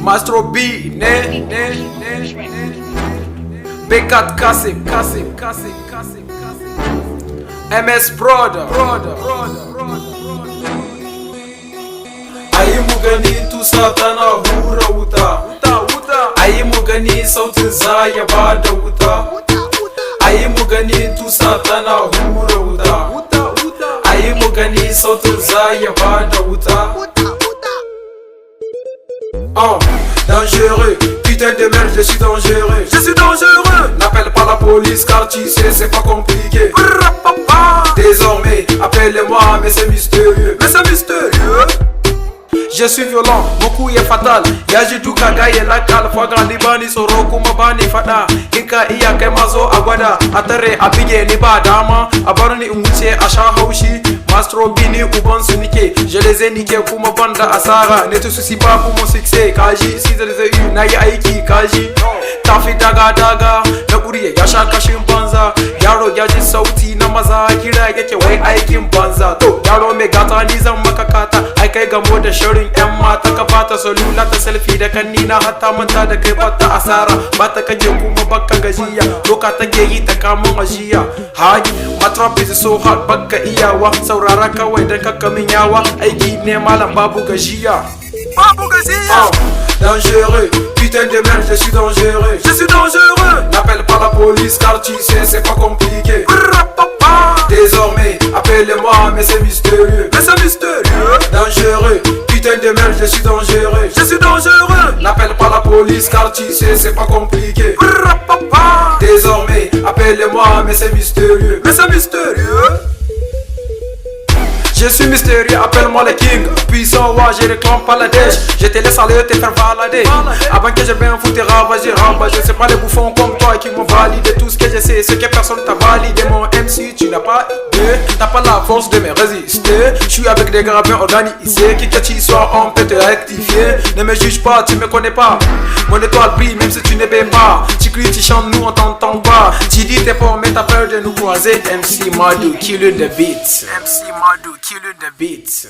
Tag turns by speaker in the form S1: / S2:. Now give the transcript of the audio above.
S1: Mastro B, B4 cassé, MS Brother. Ayi mu gani tusa tana hura wuta. Ayi mu gani sautin za ya bada wuta. Ayi mu gani tusa tana hura wuta. Ayi mu gani sautin za ya bada wuta. Dangereux, putain de merde, je suis dangereux. N'appelle pas la police car tu sais c'est pas compliqué. Désormais, appelle-moi mais c'est mystérieux. Je suis violent, mon coup est fatal. Yaji duka gaye la kal faga libani soro kuma bani fada. Inka iya kai mazo a gwada. A tare a bige ni ba dama. A bar ni in wuce a sha haushi. Mastro Bini uban su nike. Je les ai niqués kuma banda asara. Ne te soucie pas pour mon succès. Kaji si je les ai eu na yi aiki kaji. Tafi daga na kuriya ya sha kashin banza. Yaro ya ji sauti na maza kira yake wai aikin banza. To yaro mai gata ni zan maka kata. Ai kai gamo da shirin yan mata ka bata salula ta selfie da kannina hatta manta da kai bata asara. Bata kaje kuma baka gajiya. Doka take yi ta kamun ajiya. Hai my trap is so hard baka iyawa. Saurara kawai dan ka min yawa. Aiki ne malam babu gajiya. Dangereux, putain de merde, je suis dangereux. N'appelle pas la police car tu sais c'est pas compliqué. Désormais, appelle-moi mais c'est mystérieux. Dangereux, putain de merde, je suis dangereux. N'appelle pas la police car tu sais c'est pas compliqué. Désormais, appelle-moi mais c'est mystérieux. Je suis mystérieux, appelle-moi le king. Puissant, ouais, je réclame pas la dèche. Je te laisse aller te faire balader. Avant que je vienne foutre ravager. C'est pas les bouffons comme toi qui m'ont validé tout ce que je sais. Ce que personne t'a validé. Mon MC, tu n'as pas idée. T'as pas la force de me résister. Je suis avec des gars bien organisés. Qui que tu sois, on peut te rectifier. Ne me juge pas, tu me connais pas. Mon étoile brille même si tu ne payes pas. Tu cries, tu chantes, nous on t'entend pas. Tu dis t'es fort mais t'as peur de nous croiser. MC Madou, killing the beat. killing the beats.